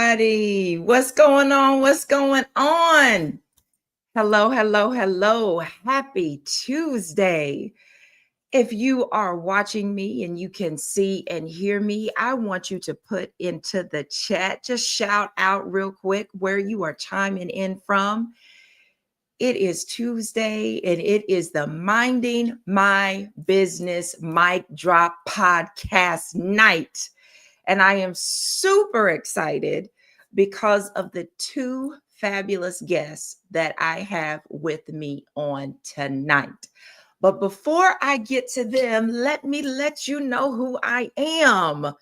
everybody. What's going on? What's going on? Hello, hello, hello. Happy Tuesday. If you are watching me and you can see and hear me, I want you to put into the chat, just shout out real quick where you are chiming in from. It is Tuesday and it is the Minding My Business Mic Drop podcast night. And I am super excited because of the two fabulous guests that I have with me on tonight. But before I get to them, let me let you know who I am.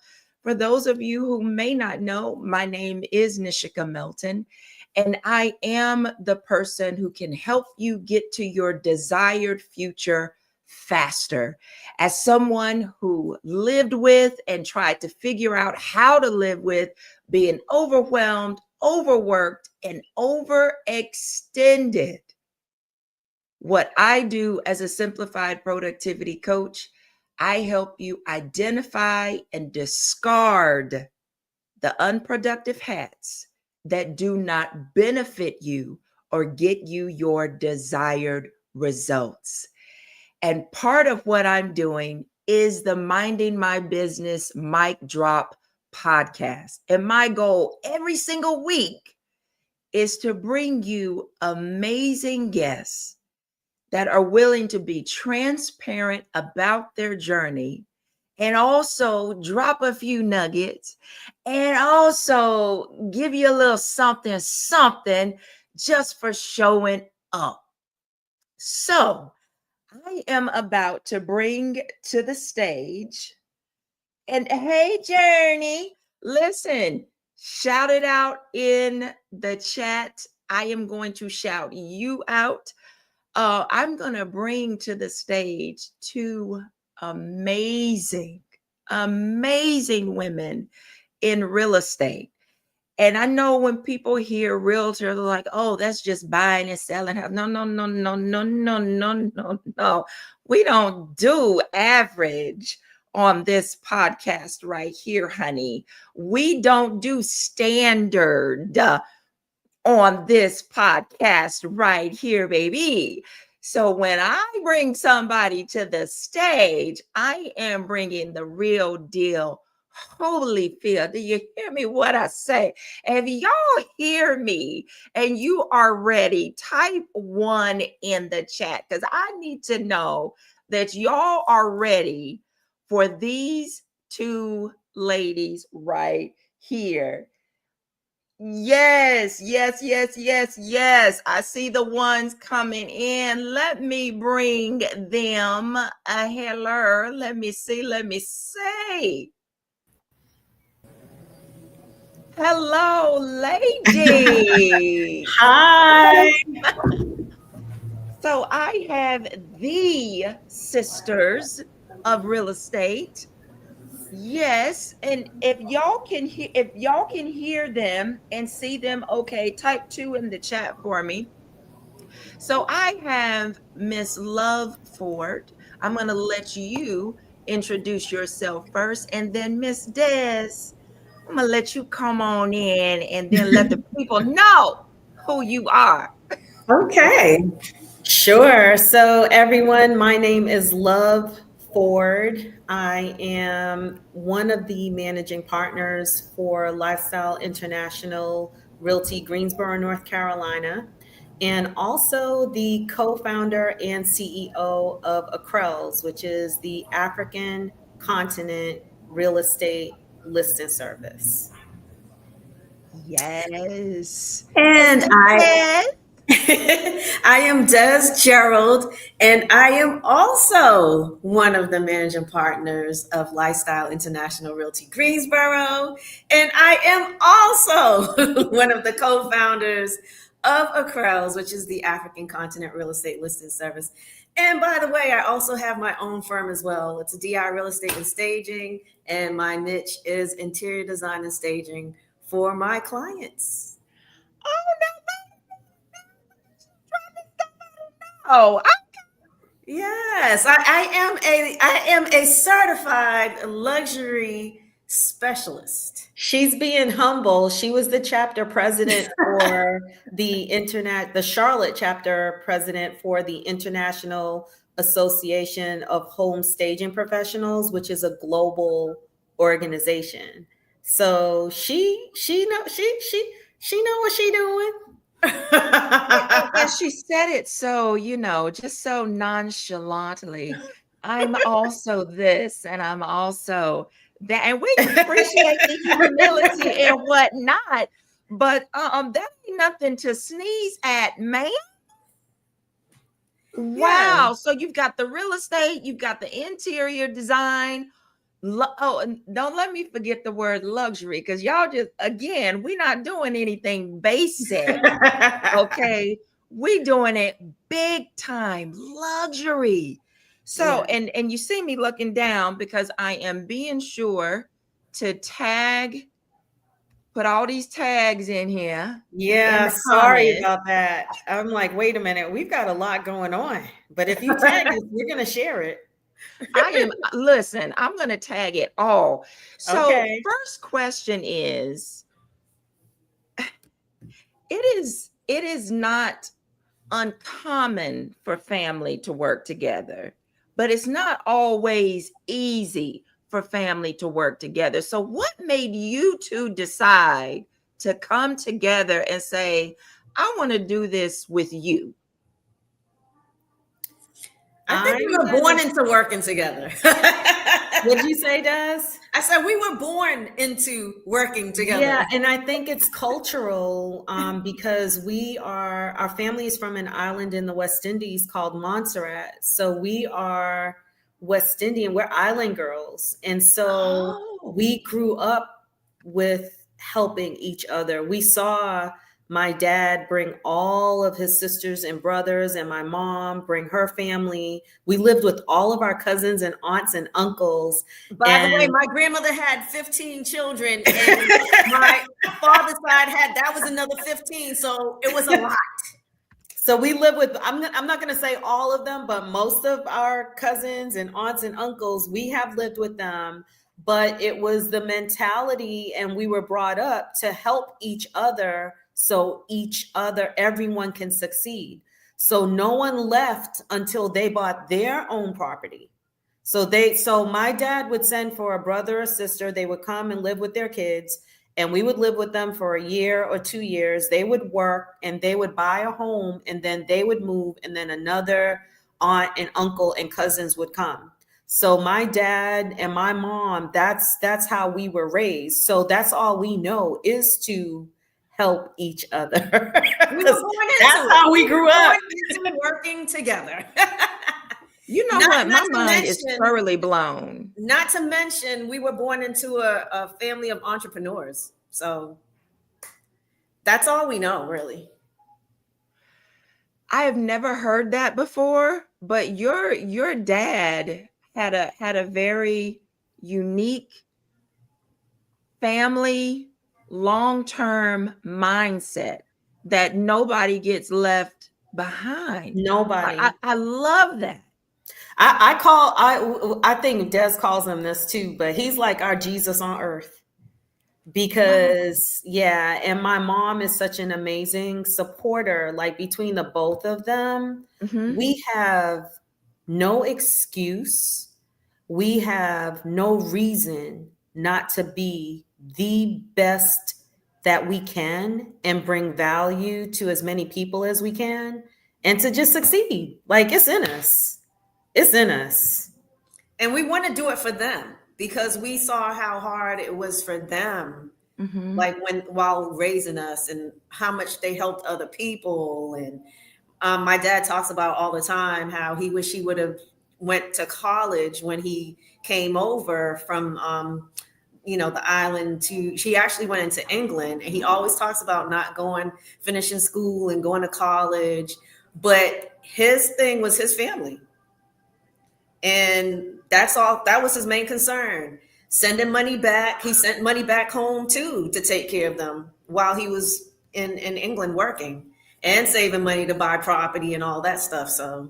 For those of you who may not know, my name is Nishika Melton, and I am the person who can help you get to your desired future faster. As someone who lived with and tried to figure out how to live with being overwhelmed, overworked, and overextended, what I do as a simplified productivity coach, I help you identify and discard the unproductive hats that do not benefit you or get you your desired results. And part of what I'm doing is the Minding My Business Mic Drop podcast. And my goal every single week is to bring you amazing guests that are willing to be transparent about their journey and also drop a few nuggets and also give you a little something just for showing up. So I am about to bring to the stage, and hey, Journey, listen, shout it out in the chat. I am going to shout you out. I'm going to bring to the stage two amazing, amazing women in real estate. And I know when people hear realtor, they're like, oh, that's just buying and selling. No, no, no, no, no, no, no, no, no. We don't do average on this podcast right here, honey. We don't do standard on this podcast right here, baby. So when I bring somebody to the stage, I am bringing the real deal. Holyfield, do you hear me what I say? If y'all hear me and you are ready, type 1 in the chat because I need to know that y'all are ready for these two ladies right here. Yes, yes, yes, yes, yes. I see the ones coming in. Let me bring them a hello. Let me see. Let me say. Hello, ladies. Hi. So I have the sisters of real estate. Yes, and if y'all can hear them and see them, okay, type 2 in the chat for me. So I have Miss Louv Ford. I'm going to let you introduce yourself first, and then Miss Des, I'm going to let you come on in and then let the people know who you are. Okay. Sure. So, everyone, my name is Louv Ford. I am one of the managing partners for Lifestyle International Realty Greensboro, North Carolina, and also the co founder and CEO of Accrels, which is the African Continent Real Estate Listing Service. Yes. And And Miss I Des, I am Des Gerald, and I am also one of the managing partners of Lifestyle International Realty Greensboro. And I am also one of the co founders of Accrels, which is the African Continent Real Estate Listing Service. And by the way, I also have my own firm as well. It's a DI Real Estate and Staging, and my niche is interior design and staging for my clients. oh no, Yes, I am a certified luxury specialist. She's being humble. She was the chapter president for the Charlotte chapter president for the International Association of Home Staging Professionals, which is a global organization. So she know what she doing. And she said it so, just so nonchalantly. I'm also this and I'm also that. And we appreciate the humility and whatnot. But that ain't nothing to sneeze at, man. Yeah. Wow. So you've got the real estate, you've got the interior design. Oh, and don't let me forget the word luxury, because y'all just, again, we're not doing anything basic. Okay. We doing it big time luxury. So, Yeah. and you see me looking down because I am being sure to put all these tags in here in Yeah, the sorry comments. about that. I'm like, wait a minute, we've got a lot going on. But if you tag us, we're gonna share it. Listen, I'm going to tag it all. So, Okay. first question is, it is not uncommon for family to work together, but it's not always easy for family to work together. So, what made you two decide to come together and say, I want to do this with you? I think we I'm were born gonna, into working together. what'd you say, Des? I said we were born into working Yeah, together. and I think it's cultural because our family is from an island in the West Indies called Montserrat. So we are West Indian, we're island girls. And so Oh, we grew up with helping each other. We saw my dad bring all of his sisters and brothers, and my mom bring her family. We lived with all of our cousins and aunts and uncles. By the way, And my grandmother had 15 children, and my father's side had that was another 15. So it was a lot. so we live with, I'm not going to say all of them, but most of our cousins and aunts and uncles, we have lived with them. But it was the mentality, and we were brought up to help each other so everyone can succeed. So no one left until they bought their own property. So my dad would send for a brother or sister. They would come and live with their kids, and we would live with them for a year or 2 years. They would work and they would buy a home, and then they would move, and then another aunt and uncle and cousins would come. So my dad and my mom, that's how we were raised. So that's all we know is to help each other. We were Because born that's into it. how we grew up. Born into working together. you know not, what? not My to mind is mention, thoroughly blown. not to mention, we were born into a family of entrepreneurs. So that's all we know, really. I have never heard that before, but your dad had a very unique family long-term mindset that nobody gets left behind. Nobody. I love that. I think Des calls him this too, but he's like our Jesus on earth. Wow. Because yeah, and my mom is such an amazing supporter. Like between the both of them, Hmm. we have no excuse, we have no reason not to be the best that we can and bring value to as many people as we can and to just succeed. Like it's in us. It's in us. And we want to do it for them because we saw how hard it was for them, Hmm. like while raising us, and how much they helped other people. And my dad talks about all the time how he wish he would have went to college when he came over from the island. To She actually went into England, and he always talks about not going, finishing school and going to college. But his thing was his family, and that was his main concern. Sending money back. He sent money back home too to take care of them while he was in England working, and saving money to buy property and all that stuff. So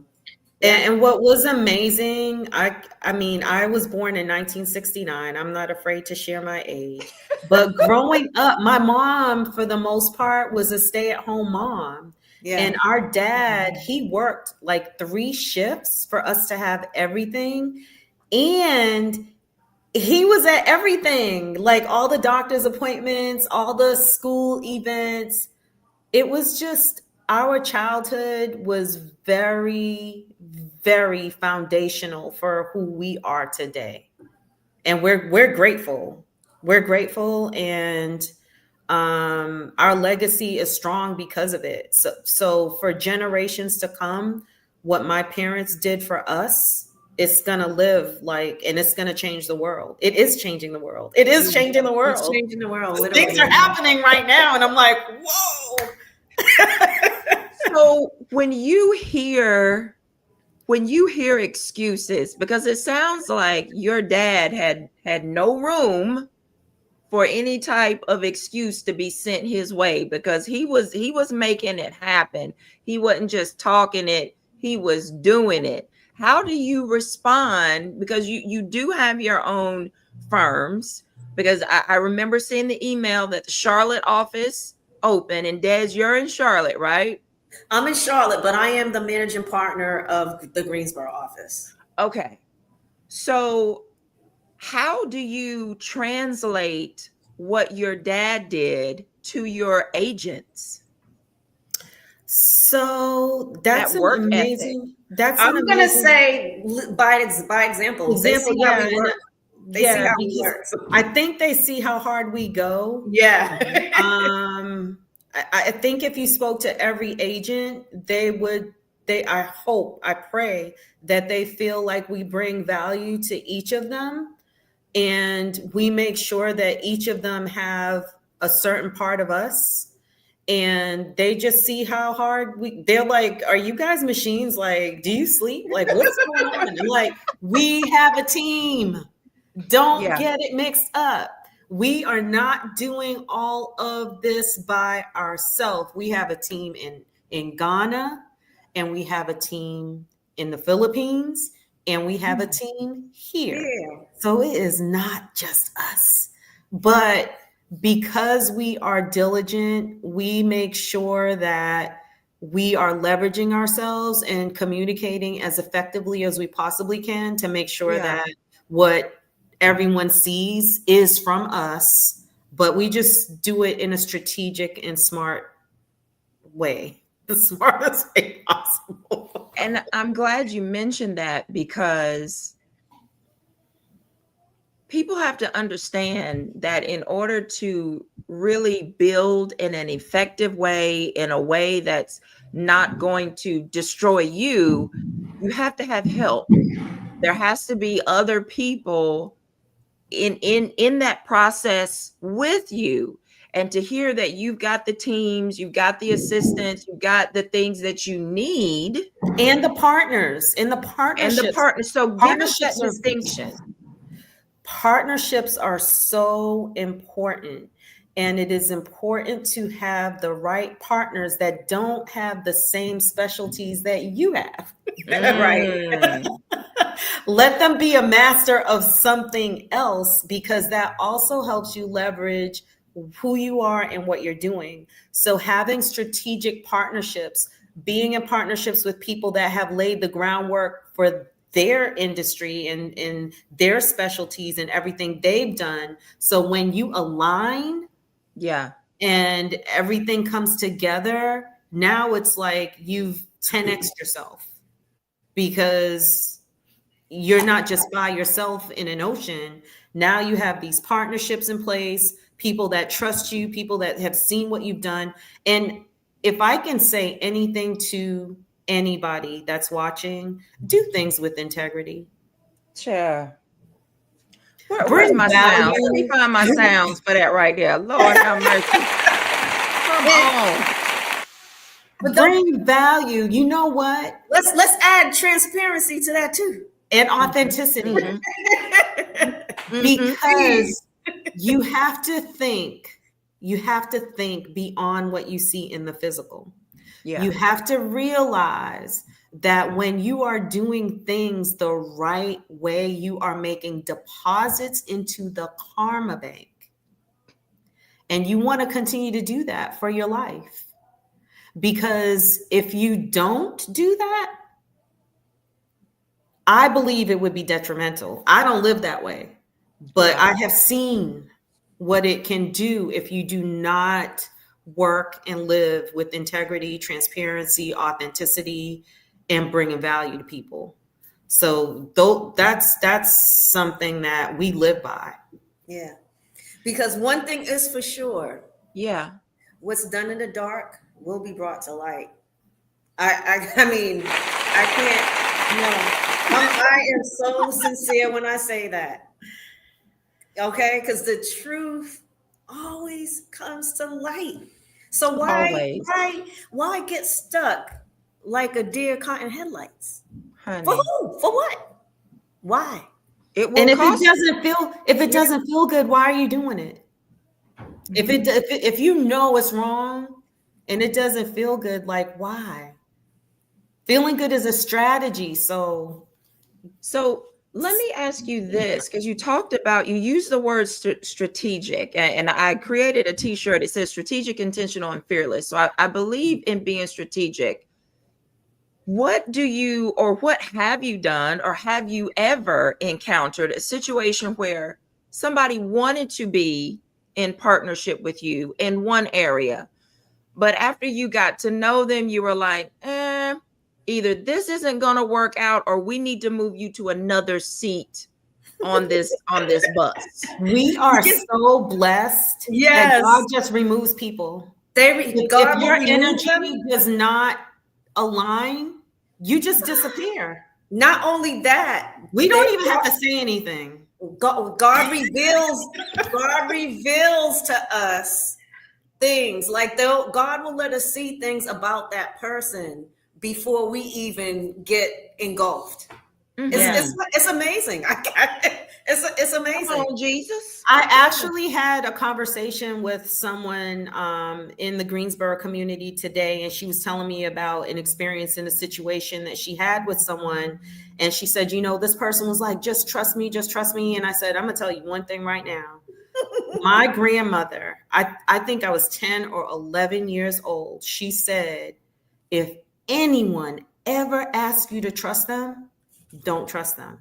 And what was amazing, I mean, I was born in 1969. I'm not afraid to share my age. But growing up, my mom, for the most part, was a stay-at-home mom. Yeah. And our dad, he worked like 3 shifts for us to have everything. And he was at everything, like all the doctor's appointments, all the school events. It was just, our childhood was very, very foundational for who we are today. And we're grateful. We're grateful, and our legacy is strong because of it. So for generations to come, what my parents did for us, it's gonna live like, and it's gonna change the world. It is changing the world. It is changing the It's world. changing the world, Things literally. are happening right now, and I'm like, whoa. So when you hear excuses, because it sounds like your dad had no room for any type of excuse to be sent his way, because he was making it happen. He wasn't just talking it, he was doing it. How do you respond? Because you do have your own firms, because I remember seeing the email that the Charlotte office open, and Des, you're in Charlotte, right? I'm in Charlotte, but I am the managing partner of the Greensboro office. Okay. So how do you translate what your dad did to your agents? So that's That an work ethic. amazing. That's an I'm gonna amazing say by example. They see how we work. They see how we work. I think they see how hard we go. Yeah. I think if you spoke to every agent, I hope, I pray that they feel like we bring value to each of them, and we make sure that each of them have a certain part of us, and they just see how hard they're like, are you guys machines? Like, do you sleep? Like, what's going on? And like, we have a team. Don't get it mixed up. We are not doing all of this by ourselves. We have a team in Ghana, and we have a team in the Philippines, and we have a team here. Yeah. So it is not just us. But because we are diligent, we make sure that we are leveraging ourselves and communicating as effectively as we possibly can to make sure that what everyone sees is from us, but we just do it in a strategic and smart way, the smartest way possible. And I'm glad you mentioned that, because people have to understand that in order to really build in an effective way, in a way that's not going to destroy you, you have to have help. There has to be other people in that process with you. And to hear that you've got the teams, you've got the assistants, you've got the things that you need, and the partners, and the partnerships. And the partners. So give us that distinction. Partnerships are so important. And it is important to have the right partners that don't have the same specialties that you have. Right. Let them be a master of something else, because that also helps you leverage who you are and what you're doing. So having strategic partnerships, being in partnerships with people that have laid the groundwork for their industry and their specialties and everything they've done. So when you align, and everything comes together, now it's like you've 10x yourself, because you're not just by yourself in an ocean. Now you have these partnerships in place, people that trust you, people that have seen what you've done. And if I can say anything to anybody that's watching, do things with integrity. Sure. Where's my sound? Let me find my sounds for that right there. Lord have mercy. Come on. Bring value. You know what? Let's add transparency to that too. And authenticity. Because you have to think beyond what you see in the physical. You have to realize that when you are doing things the right way, you are making deposits into the karma bank. And you want to continue to do that for your life. Because if you don't do that, I believe it would be detrimental. I don't live that way, but Yeah. I have seen what it can do if you do not work and live with integrity, transparency, authenticity, and bringing value to people. So that's something that we live by. Yeah. Because one thing is for sure, Yeah. what's done in the dark will be brought to light. I mean, I can't, no. I am so sincere when I say that. Okay? Because the truth always comes to light. So Always. why get stuck like a deer caught in headlights? For Honey. who? For what? Why? It And will cost you. if it doesn't feel good, why are you doing it? If you know it's wrong and it doesn't feel good, like why? Feeling good is a strategy. So Let me ask you this, because you used the word strategic, and I created a t-shirt. It says strategic, intentional, and fearless. So I believe in being strategic. What have you done, or have you ever encountered a situation where somebody wanted to be in partnership with you in one area, but after you got to know them, you were like, either this isn't going to work out, or we need to move you to another seat on this bus. we are so blessed that Yes. God just removes people. If God will your remove them. energy does not align, you just disappear. Not only that, We don't even have to say anything. God reveals to us things like God will let us see things about that person before we even get engulfed. It's amazing. It's Come amazing. on, Jesus. I actually had a conversation with someone in the Greensboro community today, and she was telling me about an experience in a situation that she had with someone. And she said, this person was like, just trust me, just trust me. And I said, I'm going to tell you one thing right now. My grandmother, I think I was 10 or 11 years old. She said, if anyone ever asks you to trust them, don't trust them.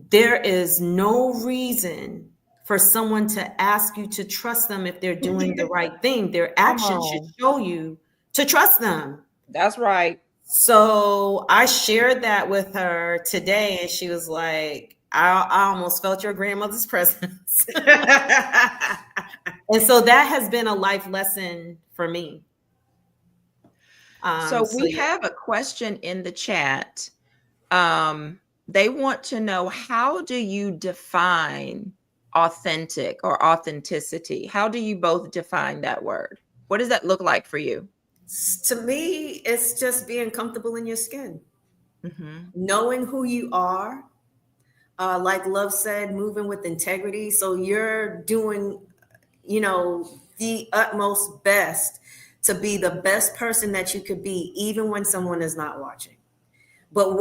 There is no reason for someone to ask you to trust them if they're doing the right thing. Their actions should show you to trust them. That's right. So I shared that with her today, and she was like, I almost felt your grandmother's presence. And so that has been a life lesson for me. So we have a question in the chat. They want to know, how do you define authentic or authenticity? How do you both define that word? What does that look like for you? To me, it's just being comfortable in your skin, knowing who you are. Like Love said, moving with integrity. So you're doing, the utmost best to be the best person that you could be, even when someone is not watching. But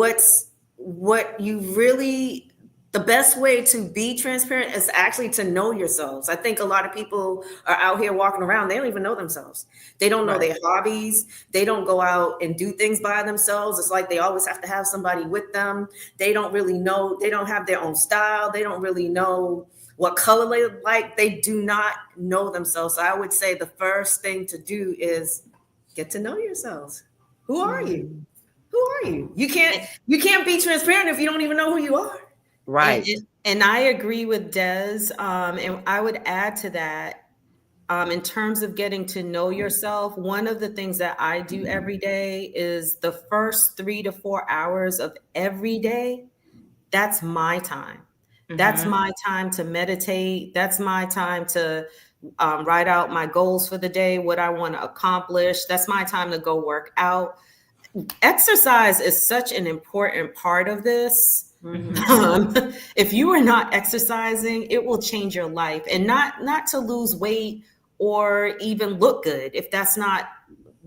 the best way to be transparent is actually to know yourselves. I think a lot of people are out here walking around, they don't even know themselves. They don't know their hobbies. They don't go out and do things by themselves. It's like they always have to have somebody with them. They don't really know. They don't have their own style. They don't really know what color they like. They do not know themselves. So I would say the first thing to do is get to know yourselves. Who are you? Who are you? You can't be transparent if you don't even know who you are. Right. And I agree with Des. And I would add to that, in terms of getting to know yourself, one of the things that I do every day is the first 3 to 4 hours of every day. That's my time. That's my time to meditate. That's my time to write out my goals for the day, what I want to accomplish. That's my time to go work out. Exercise is such an important part of this. If you are not exercising, it will change your life, and not to lose weight or even look good if that's not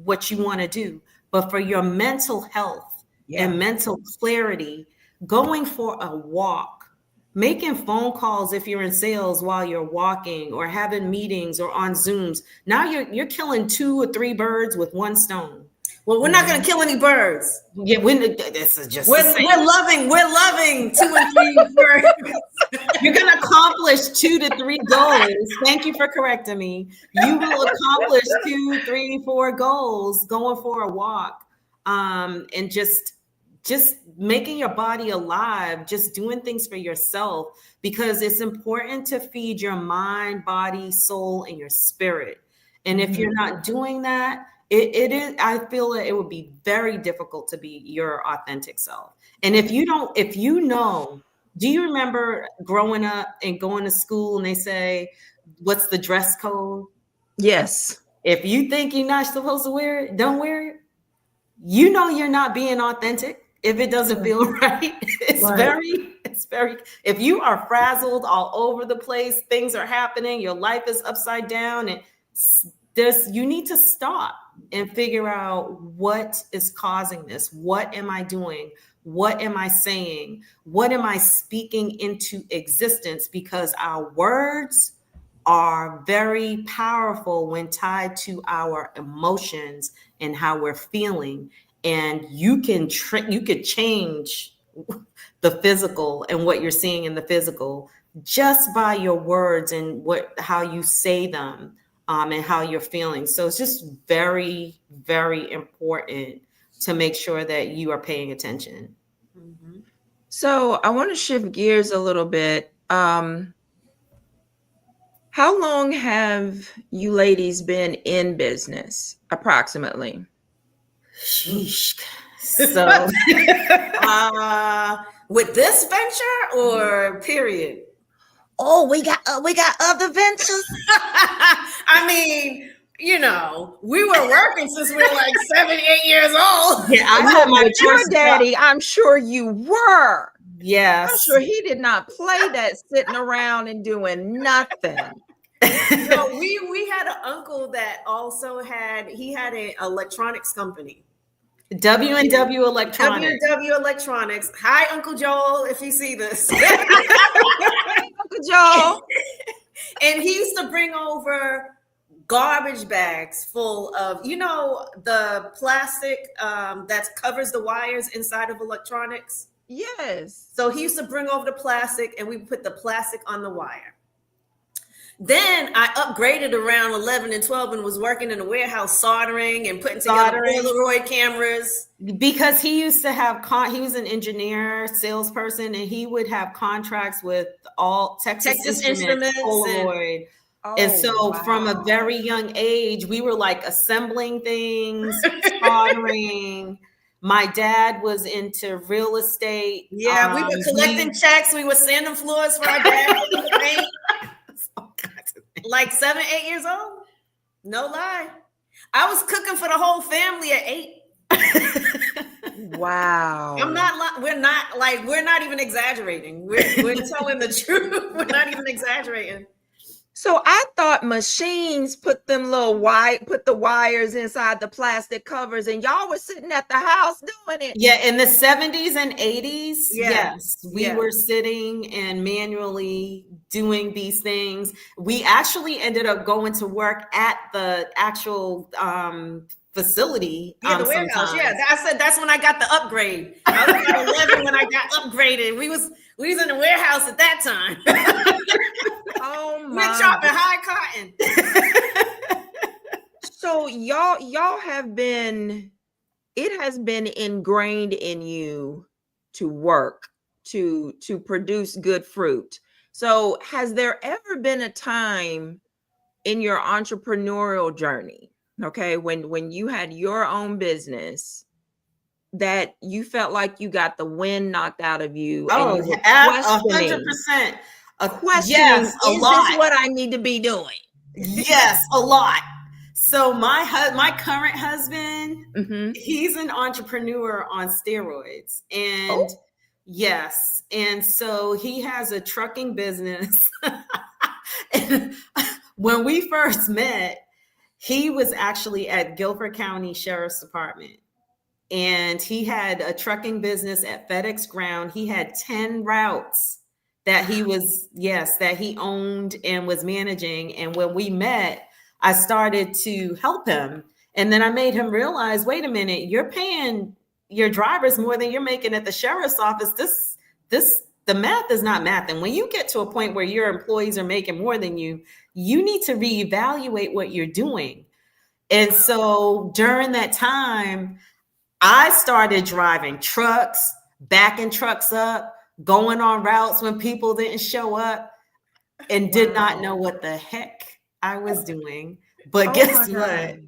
what you want to do, but for your mental health, Yeah. and mental clarity, going for a walk, making phone calls if you're in sales while you're walking, or having meetings or on Zooms. Now you're killing 2 or 3 birds with one stone. Well, we're not going to kill any birds. Yeah, this is just We're loving 2 and 3 birds. You're going to accomplish 2 to 3 goals. Thank you for correcting me. You will accomplish 2, 3, 4 goals going for a walk, and just making your body alive, just doing things for yourself, because it's important to feed your mind, body, soul, and your spirit. And if you're not doing that, it is, I feel that it would be very difficult to be your authentic self. And if you know, do you remember growing up and going to school and they say, what's the dress code? Yes. If you think you're not supposed to wear it, don't wear it. You know you're not being authentic if it doesn't feel right. It's very, if you are frazzled all over the place, things are happening, your life is upside down, and you need to stop and figure out what is causing this. What am I doing? What am I saying? What am I speaking into existence? Because our words are very powerful when tied to our emotions and how we're feeling. And you can change the physical and what you're seeing in the physical just by your words and how you say them, and how you're feeling. So it's just very, very important to make sure that you are paying attention. Mm-hmm. So I want to shift gears a little bit. How long have you ladies been in business, approximately? Sheesh. So with this venture or period? Oh, we got other ventures. I mean, we were working since we were like 7, 8 years old. Yeah, I had my With your first daddy, job. I'm sure you were. Yes. I'm sure he did not play that sitting around and doing nothing. No, we had an uncle that also had an electronics company. W&W Electronics. W&W Electronics. Hi, Uncle Joel, if you see this. Uncle Joe. And he used to bring over garbage bags full of, the plastic that covers the wires inside of electronics. Yes. So he used to bring over the plastic, and we put the plastic on the wire. Then I upgraded around 11 and 12 and was working in a warehouse soldering and putting together Polaroid cameras. Because he used to have, he was an engineer, salesperson, and he would have contracts with all Texas Instruments, Polaroid. And so from a very young age, we were like assembling things, soldering. My dad was into real estate. Yeah, we were collecting checks. We were sanding floors for our dad. Like 7, 8 years old. No lie. I was cooking for the whole family at 8. Wow. We're not even exaggerating. We're telling the truth. We're not even exaggerating. So I thought machines put the wires inside the plastic covers, and y'all were sitting at the house doing it. Yeah, in the 70s and 80s, yes, we were sitting and manually doing these things. We actually ended up going to work at the actual facility. Yeah, the warehouse. Sometimes. Yeah, I said that's when I got the upgrade. I was at 11 when I got upgraded. We was in the warehouse at that time. Oh my! We're chopping high cotton. So y'all have been. It has been ingrained in you to work, to produce good fruit. So has there ever been a time in your entrepreneurial journey, okay, when you had your own business, that you felt like you got the wind knocked out of you? Oh, and you were 100%. Questioning, yes, is this what I need to be doing? Yes, a lot. So my current husband, he's an entrepreneur on steroids, and yes, and so he has a trucking business. And when we first met, he was actually at Guilford County Sheriff's Department, and he had a trucking business at FedEx Ground. He had 10 routes that he owned and was managing. And when we met, I started to help him. And then I made him realize, wait a minute, you're paying your drivers more than you're making at the sheriff's office. The math is not math. And when you get to a point where your employees are making more than you need to reevaluate what you're doing. And so during that time, I started driving trucks, backing trucks up, going on routes when people didn't show up, and did not know what the heck I was doing. But guess what?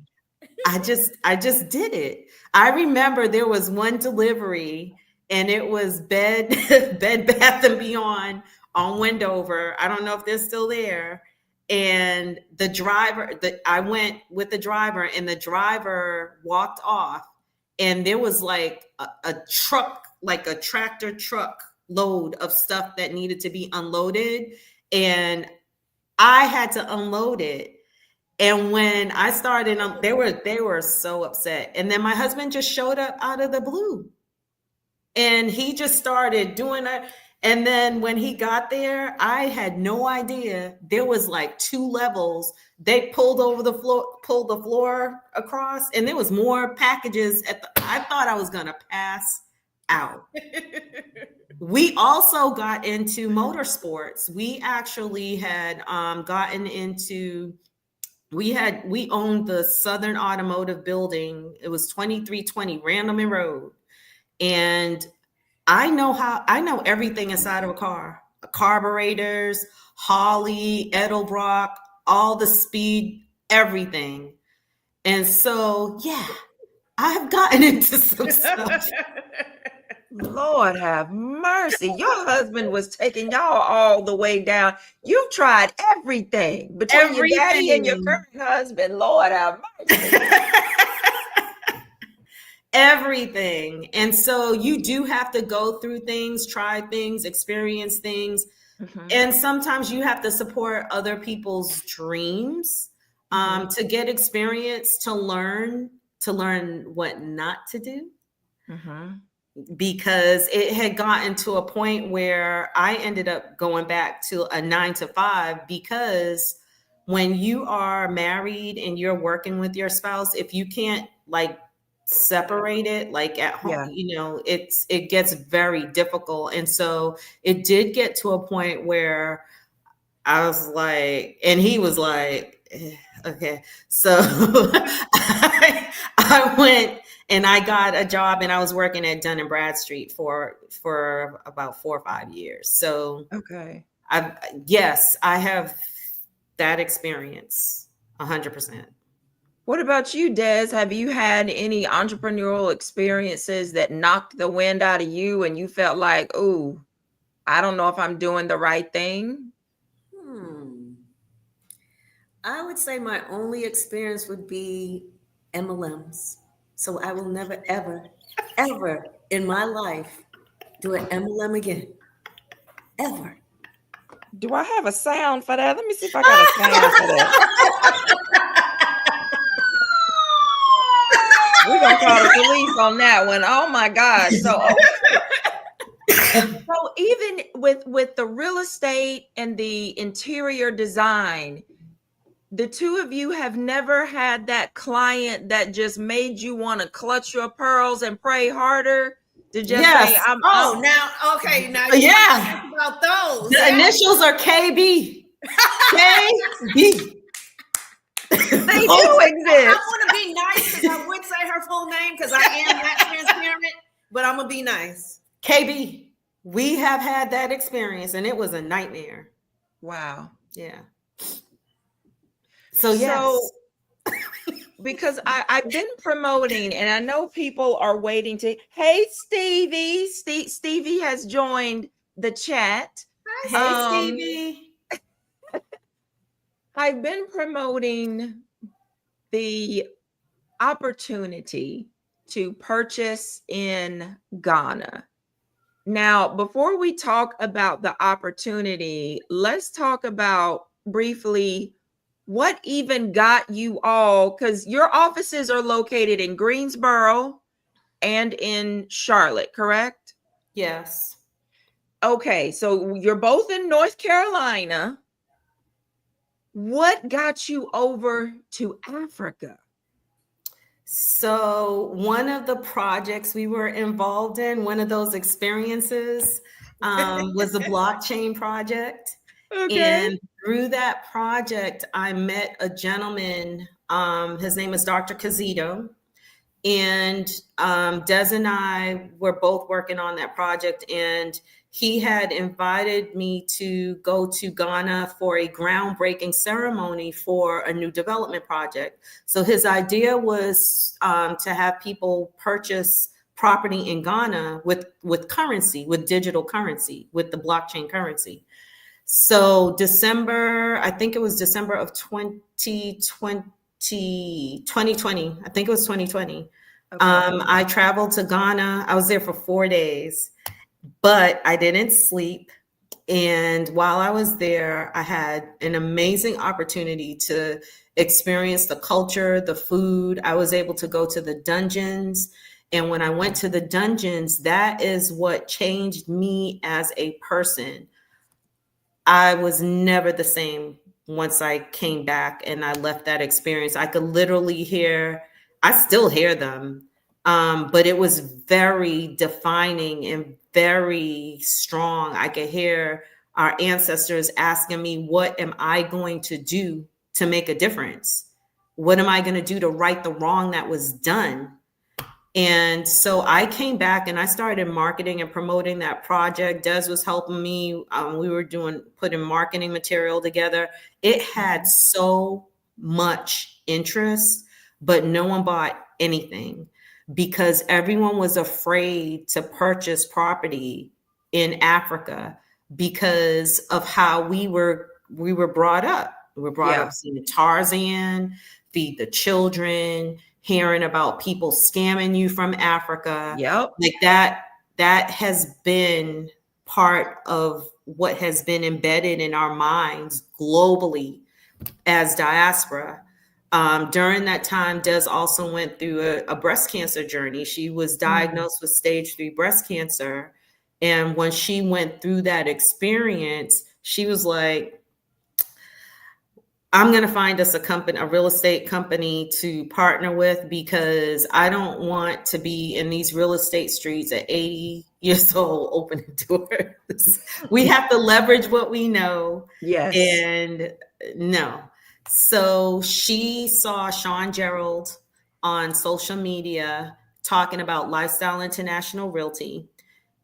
I just did it. I remember there was one delivery, and it was Bed Bath and Beyond on Wendover. I don't know if they're still there. And the driver, I went with the driver, and the driver walked off, and there was like a truck, like a tractor truck load of stuff that needed to be unloaded, and I had to unload it. And when I started, they were so upset. And then my husband just showed up out of the blue, and he just started doing it. And then when he got there, I had no idea there was like 2 levels. They pulled the floor across, and there was more packages I thought I was gonna pass out. We also got into motorsports. We actually had gotten into. We owned the Southern Automotive Building. It was 2320 Randleman Road, and I know everything inside of a car: carburetors, Holley, Edelbrock, all the speed, everything. And so, yeah, I've gotten into some stuff. Lord have mercy. Your husband was taking y'all all the way down. You tried everything between your daddy and your current husband. Lord have mercy. Everything. And so you do have to go through things, try things, experience things. Mm-hmm. And sometimes you have to support other people's dreams to get experience, to learn what not to do. Mm-hmm. Because it had gotten to a point where I ended up going back to a 9-to-5, because when you are married and you're working with your spouse, if you can't like separate it, like at home, it gets very difficult. And so it did get to a point where I was like, and he was like, okay. So I went and I got a job, and I was working at Dun & Bradstreet for about 4 or 5 years. So okay. I have that experience 100%. What about you, Des? Have you had any entrepreneurial experiences that knocked the wind out of you and you felt like, oh, I don't know if I'm doing the right thing? I would say my only experience would be MLMs. So I will never, ever, ever in my life do an MLM again. Ever. Do I have a sound for that? Let me see if I got a sound for that. We're going to call the police on that one. Oh my gosh. So even with the real estate and the interior design, the two of you have never had that client that just made you want to clutch your pearls and pray harder to just say, now, yeah, about those. The initials are KB. KB. They do exist. I want to be nice, because I would say her full name because I am that transparent, but I'm going to be nice. KB. We have had that experience, and it was a nightmare. Wow. Yeah. So, yes. So, because I've been promoting, and I know people are waiting to, hey, Stevie. Stevie has joined the chat. Hi, Stevie. I've been promoting the opportunity to purchase in Ghana. Now, before we talk about the opportunity, let's talk about briefly what even got you all, because your offices are located in Greensboro, and in Charlotte, correct? Yes. Okay, so you're both in North Carolina. What got you over to Africa? So, one of the projects we were involved in, one of those experiences, was the blockchain project. Okay. And through that project, I met a gentleman. His name is Dr. Kazito. And Des and I were both working on that project, and he had invited me to go to Ghana for a groundbreaking ceremony for a new development project. So his idea was to have people purchase property in Ghana with currency, with digital currency, with the blockchain currency. So December, I think it was December of 2020. I think it was 2020. Okay. I traveled to Ghana. I was there for 4 days, but I didn't sleep. And while I was there, I had an amazing opportunity to experience the culture, the food. I was able to go to the dungeons. And when I went to the dungeons, that is what changed me as a person. I was never the same once I came back and I left that experience. I could literally hear, I still hear them, but it was very defining and very strong. I could hear our ancestors asking me, what am I going to do to make a difference? What am I going to do to right the wrong that was done? And so I came back and I started marketing and promoting that project. Des was helping me. We were putting marketing material together. It had so much interest, but no one bought anything because everyone was afraid to purchase property in Africa because of how we were brought up. We were brought Yeah. up seeing Tarzan, Feed the Children, hearing about people scamming you from Africa. Yep. Like that has been part of what has been embedded in our minds globally as diaspora. During that time, Des also went through a breast cancer journey. She was diagnosed with stage 3 breast cancer. And when she went through that experience, she was like, I'm going to find us a real estate company to partner with because I don't want to be in these real estate streets at 80 years old opening doors. We have to leverage what we know. Yes. And no. So she saw Sean Gerald on social media talking about Lifestyle International Realty.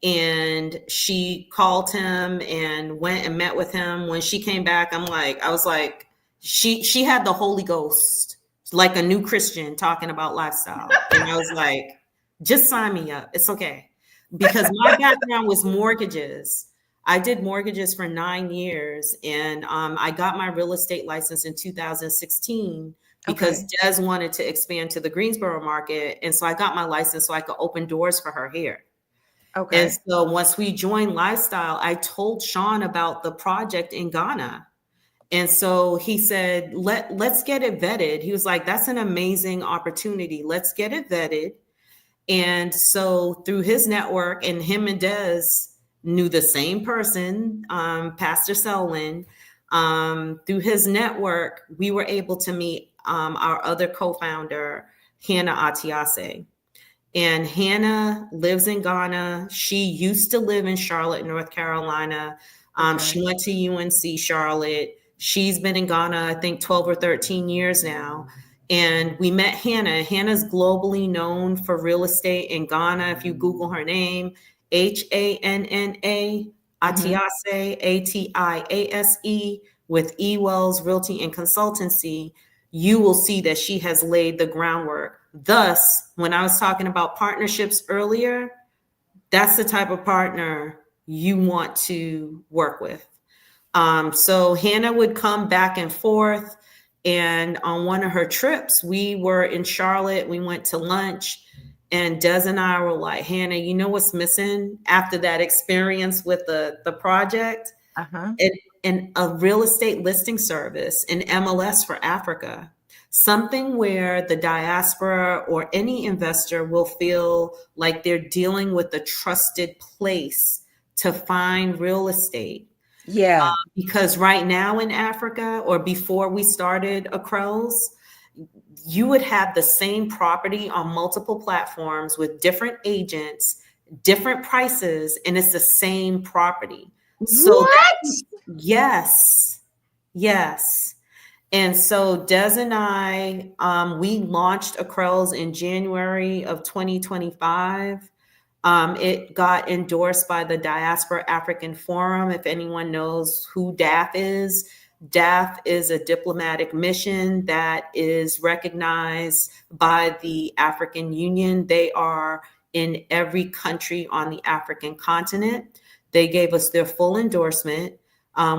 And she called him and went and met with him. When she came back, I was like, she had the Holy Ghost, like a new Christian talking about lifestyle. And I was like, just sign me up. It's okay. Because my background was mortgages. I did mortgages for 9 years. And I got my real estate license in 2016 because Des wanted to expand to the Greensboro market. And so I got my license so I could open doors for her here. Okay. And so once we joined Lifestyle, I told Sean about the project in Ghana. And so he said, let's get it vetted. He was like, that's an amazing opportunity. Let's get it vetted. And so through his network, and him and Des knew the same person, Pastor Selwyn, through his network, we were able to meet our other co-founder, Hannah Atiase. And Hannah lives in Ghana. She used to live in Charlotte, North Carolina. She went to UNC Charlotte. She's been in Ghana, I think 12 or 13 years now. And we met Hannah. Hannah's globally known for real estate in Ghana. If you Google her name, Hanna, Atiase, Atiase, with eWells Realty and Consultancy, you will see that she has laid the groundwork. Thus, when I was talking about partnerships earlier, that's the type of partner you want to work with. So Hannah would come back and forth. And on one of her trips, we were in Charlotte. We went to lunch. And Des and I were like, Hannah, you know what's missing after that experience with the project? Uh-huh. And a real estate listing service, an MLS for Africa. something where the diaspora or any investor will feel like they're dealing with a trusted place to find real estate. Yeah. Because right now in Africa, or before we started Accrels, you would have the same property on multiple platforms with different agents, different prices, and it's the same property. So What? yes, yes. And so Des and I, we launched Accrels in January of 2025. It got endorsed by the Diaspora African Forum. If anyone knows who DAF is a diplomatic mission that is recognized by the African Union. They are in every country on the African continent. They gave us their full endorsement.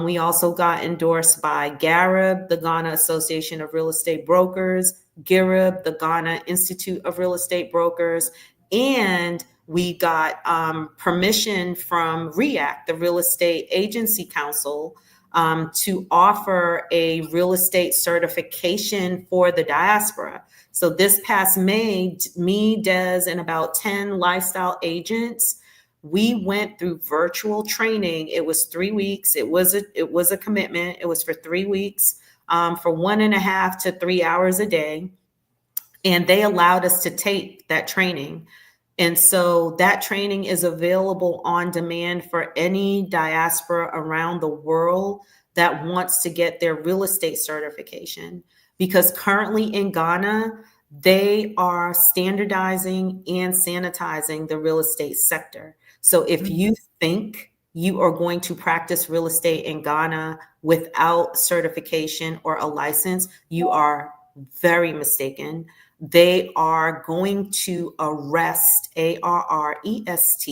We also got endorsed by GARIB, the Ghana Association of Real Estate Brokers, GIRIB, the Ghana Institute of Real Estate Brokers, and we got permission from REACT, the Real Estate Agency Council, to offer a real estate certification for the diaspora. So this past May, me, Des, and about 10 lifestyle agents, we went through virtual training. It was 3 weeks. It was a commitment. It was for 3 weeks, for 1.5 to 3 hours a day. And they allowed us to take that training. And so that training is available on demand for any diaspora around the world that wants to get their real estate certification. Because currently in Ghana, they are standardizing and sanitizing the real estate sector. So if you think you are going to practice real estate in Ghana without certification or a license, you are very mistaken. They are going to arrest, ARREST,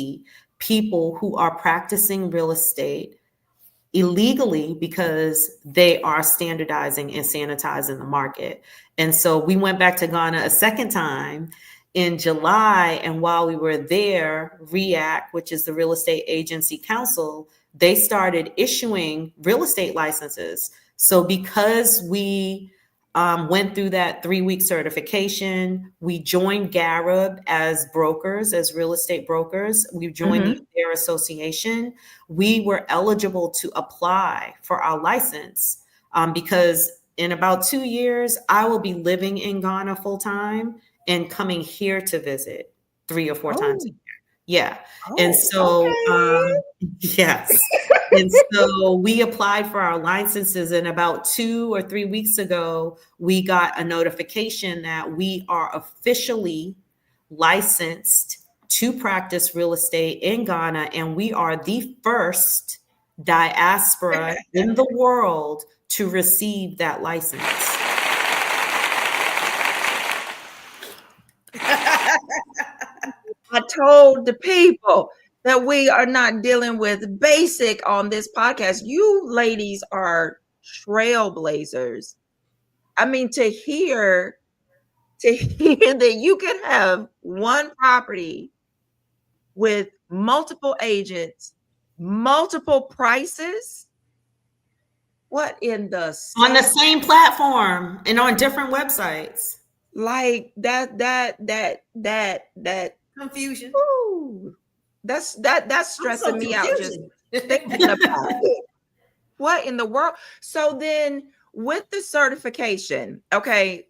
people who are practicing real estate illegally because they are standardizing and sanitizing the market. And so we went back to Ghana a second time in July. And while we were there, REACT, which is the Real Estate Agency Council, they started issuing real estate licenses. So because we went through that 3-week certification, we joined GARIB as brokers, as real estate brokers. We joined their association. We were eligible to apply for our license because in about 2 years, I will be living in Ghana full time and coming here to visit 3 or 4 times a year. Yeah. And so, yes. And so we applied for our licenses, and about 2 or 3 weeks ago, we got a notification that we are officially licensed to practice real estate in Ghana, and we are the first diaspora in the world to receive that license. I told the people that we are not dealing with basic on this podcast. You ladies are trailblazers. I mean, to hear that you can have one property with multiple agents, multiple prices. What in the on the same platform and on different websites? Like that Confusion. Ooh, that's stressing me out just thinking about it. What in the world? So then with the certification, okay,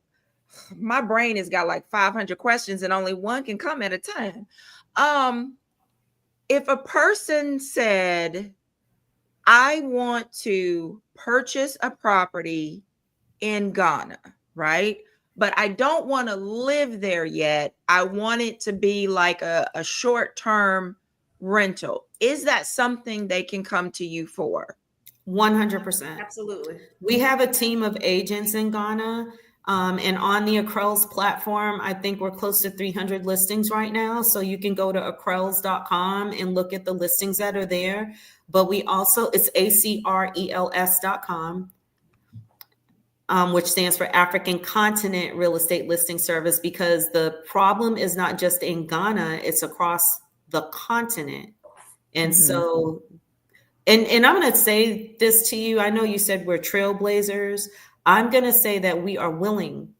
my brain has got like 500 questions and only one can come at a time. If a person said, I want to purchase a property in Ghana, right? But I don't want to live there yet. I want it to be like a short-term rental. Is that something they can come to you for? 100%. Absolutely. We have a team of agents in Ghana. And on the Accrels platform, I think we're close to 300 listings right now. So you can go to accrels.com and look at the listings that are there. But we also, it's ACRELS.com. Which stands for African Continent Real Estate Listing Service, because the problem is not just in Ghana, it's across the continent. And so, and I'm going to say this to you. I know you said we're trailblazers. I'm going to say that we are willing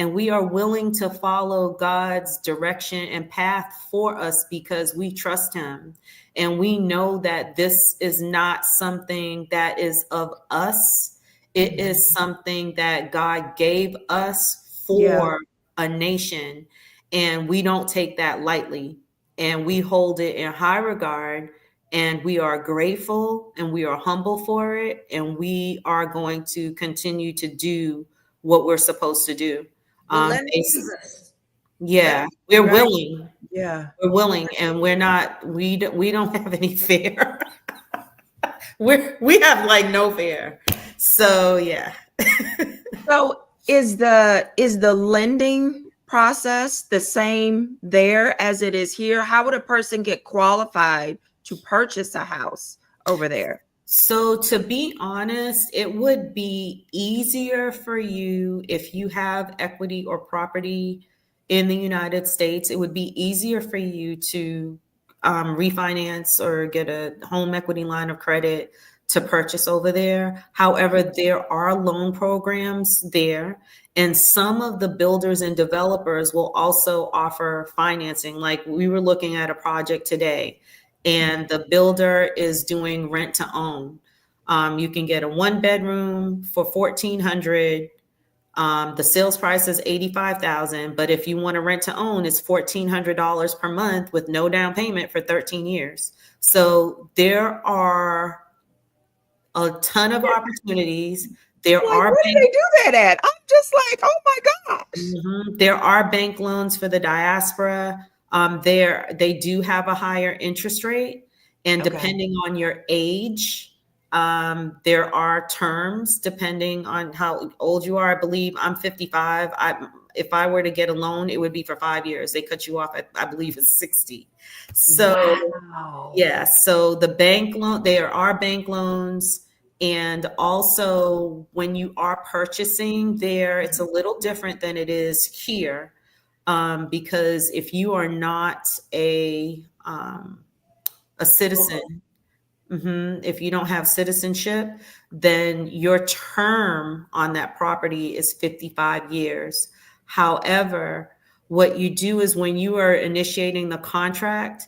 and we are willing to follow God's direction and path for us because we trust him. And we know that this is not something that is of us. It is something that God gave us Yeah. for a nation. And we don't take that lightly. And we hold it in high regard. And we are grateful and we are humble for it. And we are going to continue to do what we're supposed to do. But let me use It's- this. Let yeah, me, we're Right. willing. Yeah. We're willing, and we're not. We don't have any fear. We have like no fear. So yeah. So is the lending process the same there as it is here? How would a person get qualified to purchase a house over there? So, to be honest, it would be easier for you if you have equity or property in the United States. It would be easier for you to refinance or get a home equity line of credit to purchase over there. However, there are loan programs there, and some of the builders and developers will also offer financing. Like we were looking at a project today and the builder is doing rent to own. You can get a 1 bedroom for 1,400. The sales price is 85,000, but if you want to rent to own, it's $1,400 per month with no down payment for 13 years. So there are a ton of opportunities. There Like, are where do bank they do that at? I'm just like, oh my gosh. There are bank loans for the diaspora. They do have a higher interest rate, and Okay. depending on your age, there are terms depending on how old you are. I believe I'm 55. If I were to get a loan, it would be for 5 years. They cut you off at, I believe, it's 60. So Wow. yeah, so the bank loan, there are bank loans. And also, when you are purchasing there, it's a little different than it is here. Because if you are not a citizen, if you don't have citizenship, then your term on that property is 55 years. However, what you do is when you are initiating the contract,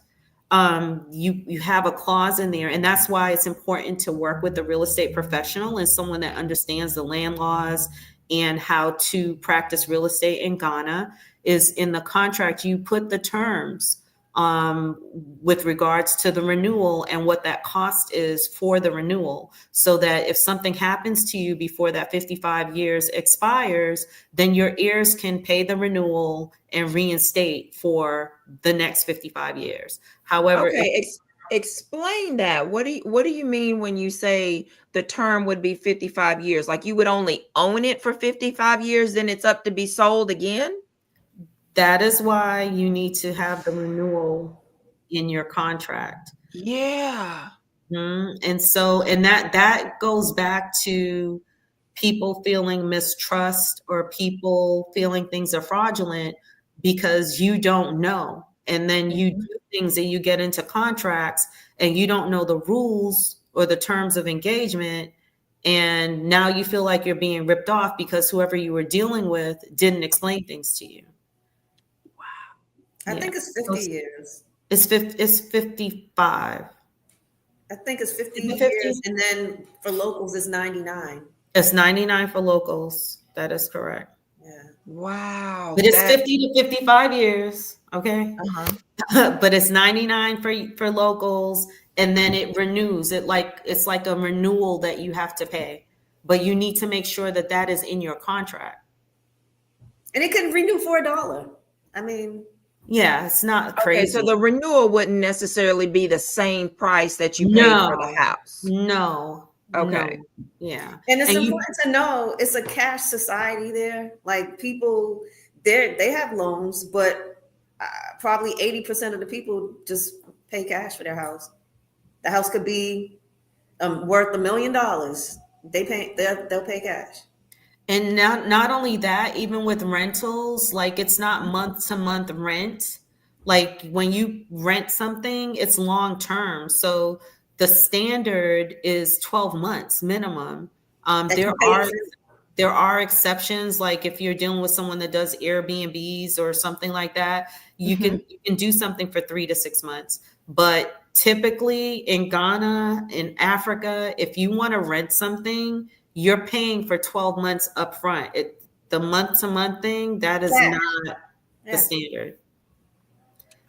you have a clause in there, and that's why it's important to work with a real estate professional and someone that understands the land laws and how to practice real estate in Ghana. Is in the contract you put the terms with regards to the renewal and what that cost is for the renewal, so that if something happens to you before that 55 years expires, then your heirs can pay the renewal and reinstate for the next 55 years. However, Okay. Explain that. What do you mean when you say the term would be 55 years? Like you would only own it for 55 years, then it's up to be sold again? that is why you need to have the renewal in your contract. Yeah. And so, and that goes back to people feeling mistrust or people feeling things are fraudulent because you don't know. And then you Mhm. do things and you get into contracts and you don't know the rules or the terms of engagement. And now you feel like you're being ripped off because whoever you were dealing with didn't explain things to you. I Yeah. think it's So 50 years. it's 55. I think it's 50 Is it years. 50? And then for locals, it's 99. It's 99 for locals. That is correct. Yeah. But Wow. it's That 50 to 55 years. Okay. uh-huh. But it's 99 for locals, and then it renews. It's like a renewal that you have to pay. But you need to make sure that that is in your contract. And it can renew for $1. I mean, Yeah, it's not Okay, so crazy. the renewal wouldn't necessarily be the same price that you paid for the No, house. no. Okay. Yeah. and it's And you important to know it's a cash society there. Like people, they have loans, but probably 80% of the people just pay cash for their house. The house could be worth $1 million. They'll pay cash. And not only that, even with rentals, like it's not month to month rent. Like when you rent something, it's long term. So the standard is 12 months minimum. That There you pay are for. There are exceptions, like if you're dealing with someone that does Airbnbs or something like that, Mhm. you can do something for 3 to 6 months. But typically in Ghana, in Africa, if you want to rent something, you're paying for 12 months upfront. The month to month thing, that is Cash. not the Yeah. standard.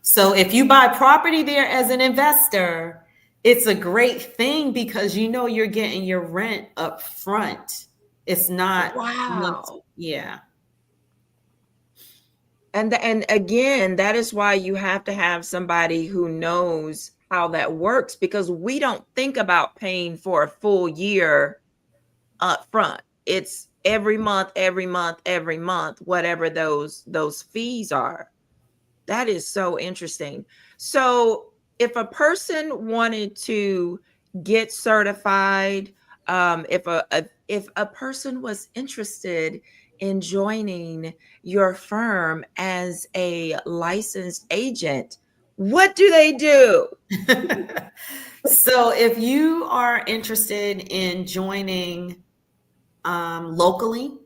So if you buy property there as an investor, it's a great thing because you know you're getting your rent up front. It's not month, Wow. yeah. And again, that is why you have to have somebody who knows how that works, because we don't think about paying for a full year up front. It's every month, every month, every month, whatever those fees are. That is so interesting. So, if a person wanted to get certified, if a person was interested in joining your firm as a licensed agent, what do they do? So if you are interested in joining locally,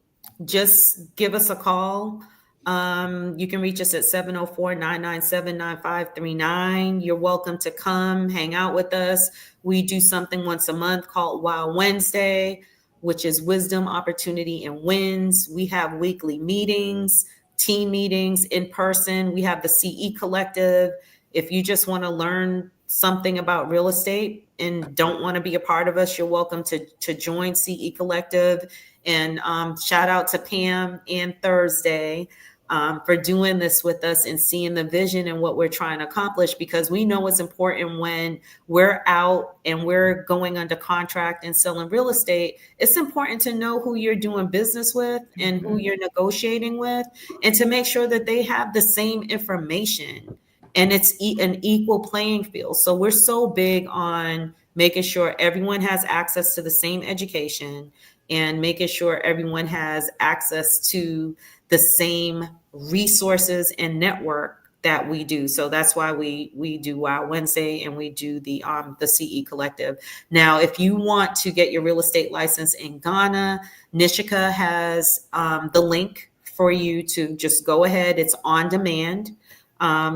just give us a call. You can reach us at 704-997-9539. You're welcome to come hang out with us. We do something once a month called Wow Wednesday, which is wisdom, opportunity, and wins. We have weekly meetings, team meetings in person. We have the CE Collective. If you just want to learn something about real estate and don't want to be a part of us, you're welcome to join CE Collective. And shout out to Pam and Thursday for doing this with us and seeing the vision and what we're trying to accomplish, because we know it's important when we're out and we're going under contract and selling real estate. It's important to know who you're doing business with and who Mhm. you're negotiating with, and to make sure that they have the same information and it's an equal playing field. So we're so big on making sure everyone has access to the same education and making sure everyone has access to the same resources and network that we do. So that's why we do Wow Wednesday and we do the CE Collective. Now, if you want to get your real estate license in Ghana, Nishika has the link for you to just go ahead. It's on demand.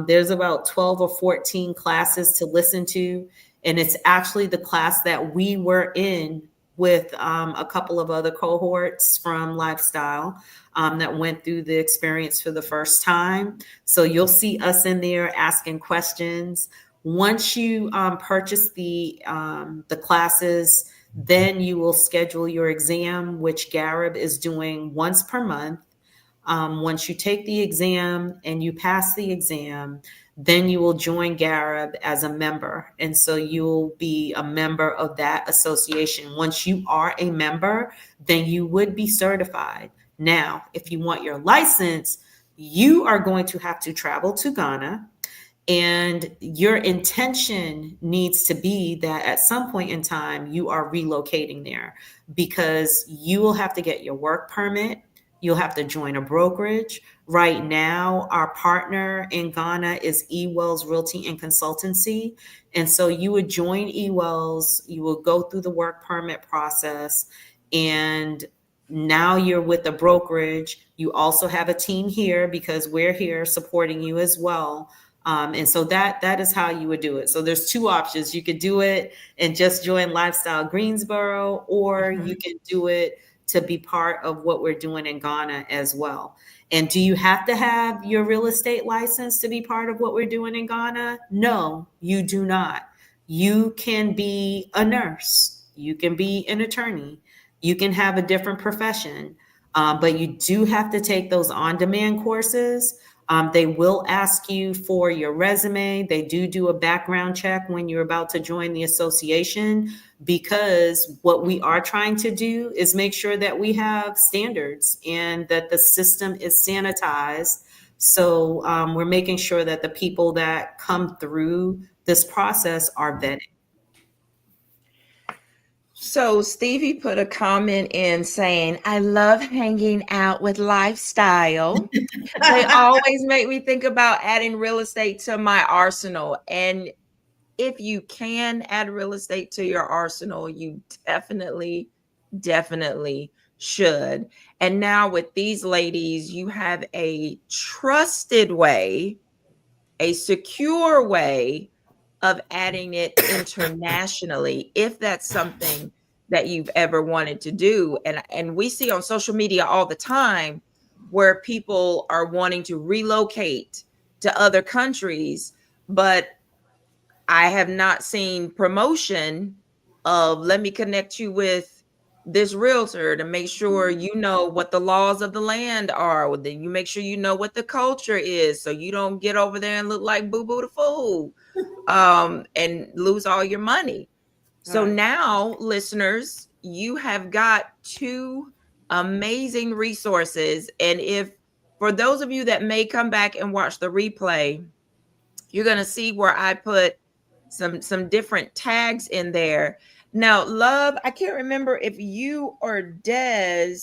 There's about 12 or 14 classes to listen to, and it's actually the class that we were in with a couple of other cohorts from Lifestyle that went through the experience for the first time. So you'll see us in there asking questions. Once you purchase the classes, then you will schedule your exam, which Garib is doing once per month. Once you take the exam and you pass the exam, then you will join Garib as a member. And so you'll be a member of that association. Once you are a member, then you would be certified. Now, if you want your license, you are going to have to travel to Ghana. And your intention needs to be that at some point in time, you are relocating there, because you will have to get your work permit. You'll have to join a brokerage. Right now, our partner in Ghana is eWells Realty and Consultancy. And so you would join eWells, you will go through the work permit process, and now you're with a brokerage. You also have a team here because we're here supporting you as well. And so that is how you would do it. So there's two options. You could do it and just join Lifestyle Greensboro, or Mhm. you can do it to be part of what we're doing in Ghana as well. And do you have to have your real estate license to be part of what we're doing in Ghana? No, you do not. You can be a nurse, you can be an attorney, you can have a different profession, but you do have to take those on demand courses. They will ask you for your resume. They do a background check when you're about to join the association, because what we are trying to do is make sure that we have standards and that the system is sanitized. So we're making sure that the people that come through this process are vetted. So Stevie put a comment in saying, I love hanging out with Lifestyle. They always make me think about adding real estate to my arsenal. And if you can add real estate to your arsenal, you definitely should. And now with these ladies, you have a trusted way, a secure way of adding it internationally, if that's something that you've ever wanted to do. And we see on social media all the time where people are wanting to relocate to other countries, but I have not seen promotion of, let me connect you with this realtor to make sure you know what the laws of the land are. Then you make sure you know what the culture is, so you don't get over there and look like Boo Boo the Fool, and lose all your money. So Right. now, listeners, you have got two amazing resources. And if, for those of you that may come back and watch the replay, you're going to see where I put some different tags in there. Now, Love, I can't remember if you or Des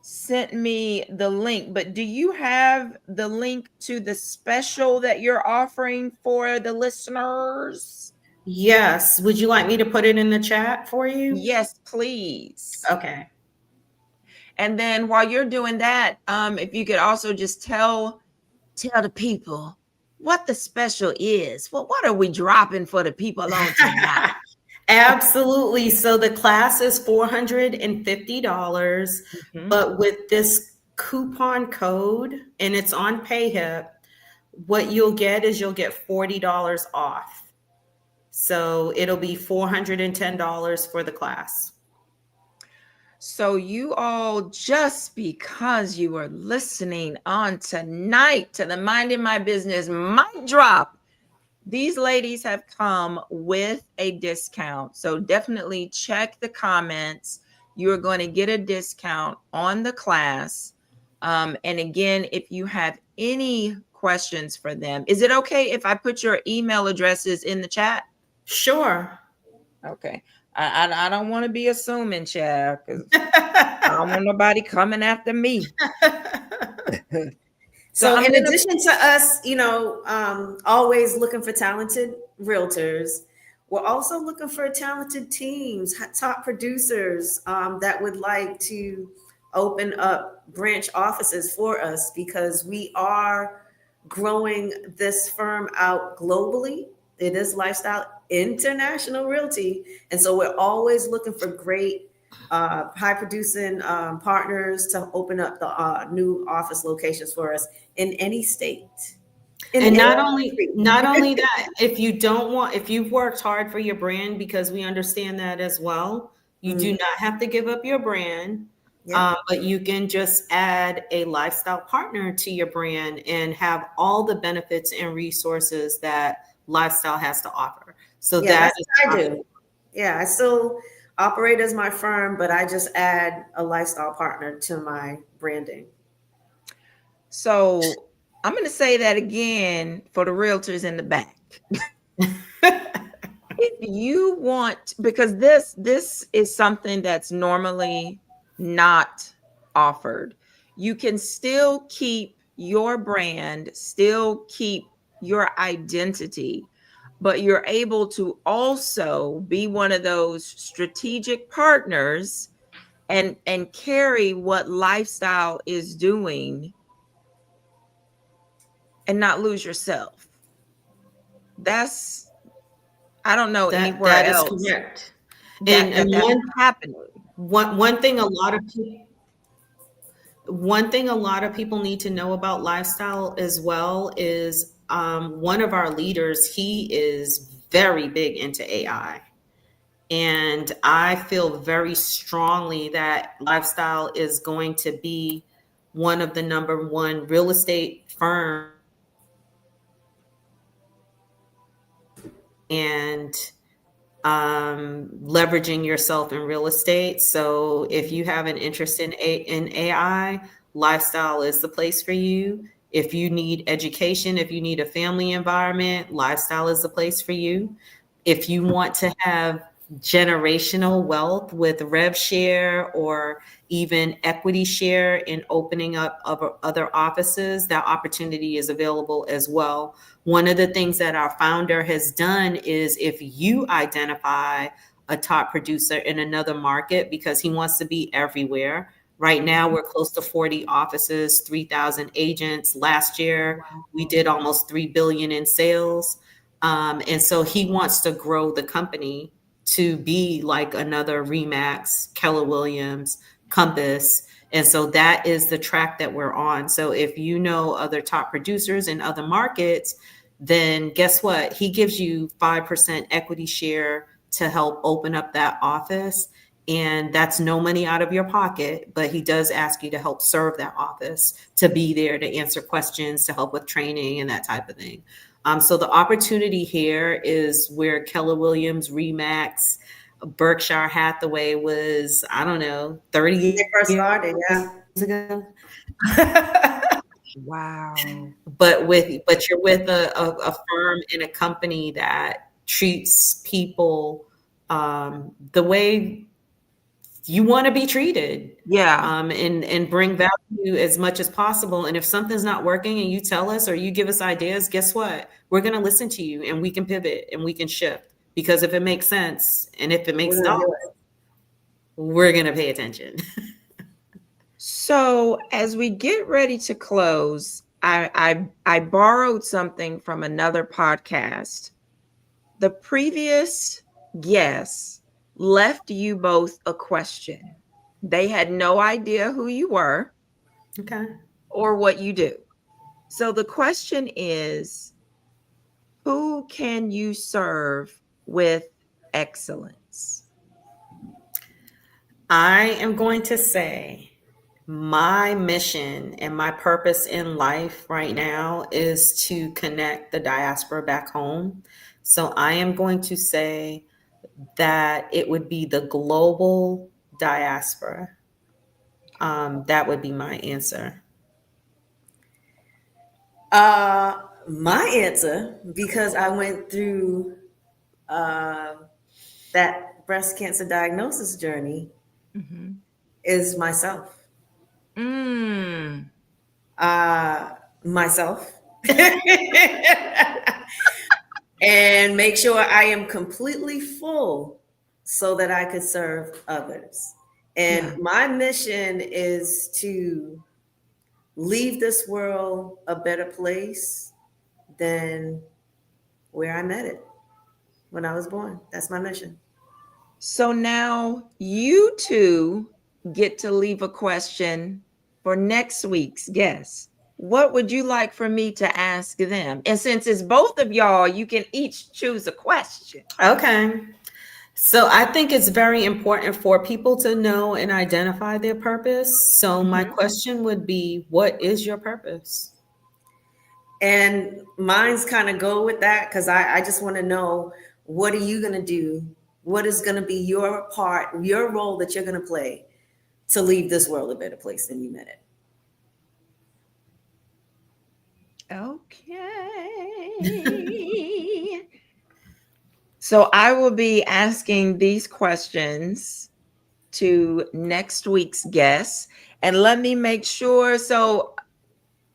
sent me the link, but do you have the link to the special that you're offering for the listeners? Yes. Would you like me to put it in the chat for you? Yes, please. Okay. And then while you're doing that, if you could also just tell the people what the special is. Well, what are we dropping for the people on tonight? Absolutely. So the class is $450, Mhm. but with this coupon code, and it's on PayHip, what you'll get is you'll get $40 off. So it'll be $410 for the class. So you all, just because you are listening on tonight to the Minding My Business mic drop, these ladies have come with a discount. So definitely check the comments. You're going to get a discount on the class. And again, if you have any questions for them, is it okay if I put your email addresses in the chat? Sure. Okay. I don't want to be assuming, child, because I don't want nobody coming after me. So, I'm in gonna. addition to us, always looking for talented realtors, we're also looking for talented teams, top producers that would like to open up branch offices for us, because we are growing this firm out globally. It is Lifestyle International Realty. And so we're always looking for great high producing partners to open up the new office locations for us in any state, in And any not only country. not only that, if you've worked hard for your brand, because we understand that as well, you do Mhm. not have to give up your brand, Yeah, but you can just add a lifestyle partner to your brand and have all the benefits and resources that lifestyle has to offer. So yeah, that that's is what I do. Yeah, I still operate as my firm, but I just add a lifestyle partner to my branding. So I'm going to say that again for the realtors in the back. If you want, because this is something that's normally not offered, you can still keep your brand, still keep your identity, but you're able to also be one of those strategic partners and carry what lifestyle is doing and not lose yourself. That's, I don't know anywhere that is else correct. that And that's happening. one thing a lot of people one thing a lot of people need to know about lifestyle as well is one of our leaders, he is very big into AI. And I feel very strongly that lifestyle is going to be one of the number one real estate firms. And leveraging yourself in real estate. So if you have an interest in AI, lifestyle is the place for you. If you need education, if you need a family environment, lifestyle is the place for you. If you want to have generational wealth with rev share or even equity share in opening up other offices, that opportunity is available as well. One of the things that our founder has done is, if you identify a top producer in another market because he wants to be everywhere. Right now, we're close to 40 offices, 3,000 agents. Last year, we did almost 3 billion in sales. And so he wants to grow the company to be like another Remax, Keller Williams, Compass. And so that is the track that we're on. So if you know other top producers in other markets, then guess what? He gives you 5% equity share to help open up that office. And that's no money out of your pocket, but he does ask you to help serve that office, to be there, to answer questions, to help with training and that type of thing. So the opportunity here is where Keller Williams, Remax, Berkshire Hathaway was, I don't know, 30 They first years started, ago. yeah. Wow. But you're with a firm and a company that treats people the way you want to be treated, Yeah. and bring value as much as possible. And if something's not working and you tell us or you give us ideas, guess what? We're going to listen to you and we can pivot and we can shift, because if it makes sense and if it makes We're gonna do dollars, we're going to pay attention. So as we get ready to close, I borrowed something from another podcast. The previous guest left you both a question. They had no idea who you were Okay. or what you do. So the question is, who can you serve with excellence? I am going to say my mission and my purpose in life right now is to connect the diaspora back home. So I am going to say that it would be the global diaspora. That would be my answer. My answer, because I went through uh, that breast cancer diagnosis journey, Mhm. is myself. Mm. Myself. And make sure I am completely full so that I could serve others. And Yeah. my mission is to leave this world a better place than where I met it when I was born. That's my mission. So now you two get to leave a question for next week's guest. What would you like for me to ask them? And since it's both of y'all, you can each choose a question. Okay. So I think it's very important for people to know and identify their purpose. So my Mhm. question would be, what is your purpose? And mine's kind of go with that because I just want to know, what are you going to do? What is going to be your part, your role that you're going to play to leave this world a better place than you met it? Okay. So I will be asking these questions to next week's guests. And let me make sure. So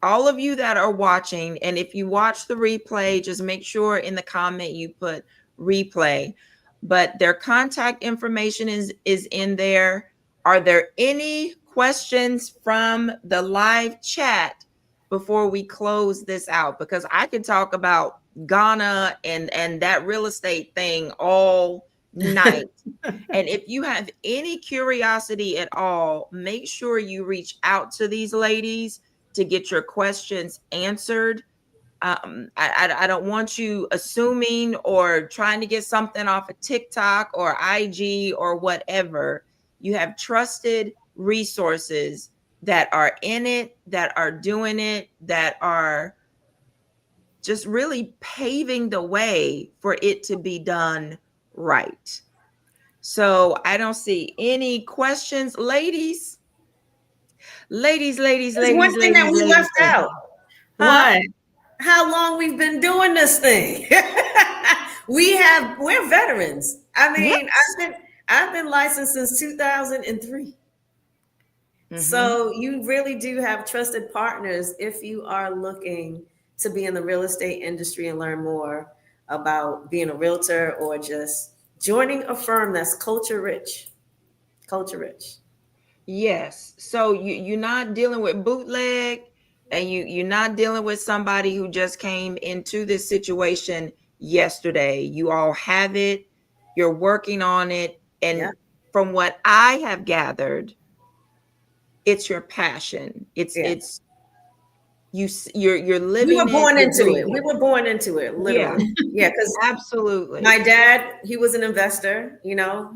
all of you that are watching, and if you watch the replay, just make sure in the comment you put replay. But their contact information is in there. Are there any questions from the live chat before we close this out? Because I could talk about Ghana and that real estate thing all night. And if you have any curiosity at all, make sure you reach out to these ladies to get your questions answered. I don't want you assuming or trying to get something off of TikTok or IG or whatever. You have trusted resources that are in it, that are doing it, that are just really paving the way for it to be done right. So I don't see any questions, ladies. Ladies, ladies, There's one ladies, thing that ladies, we ladies, left ladies. out. Huh? What? How long we've been doing this thing. We're veterans. I mean, Yes. I've been licensed since 2003. Mm-hmm. So you really do have trusted partners if you are looking to be in the real estate industry and learn more about being a realtor or just Joining a firm that's culture rich. Culture rich. Yes. So you're not dealing with bootleg, and you're not dealing with somebody who just came into this situation yesterday. You all have it. You're working on it, Yeah. and from what I have gathered, it's your passion. It's Yeah. it's you're We were living it, born you're into it. breathing We it. were born into it, Yeah, literally. Yeah, because my absolutely. dad, he was an investor, he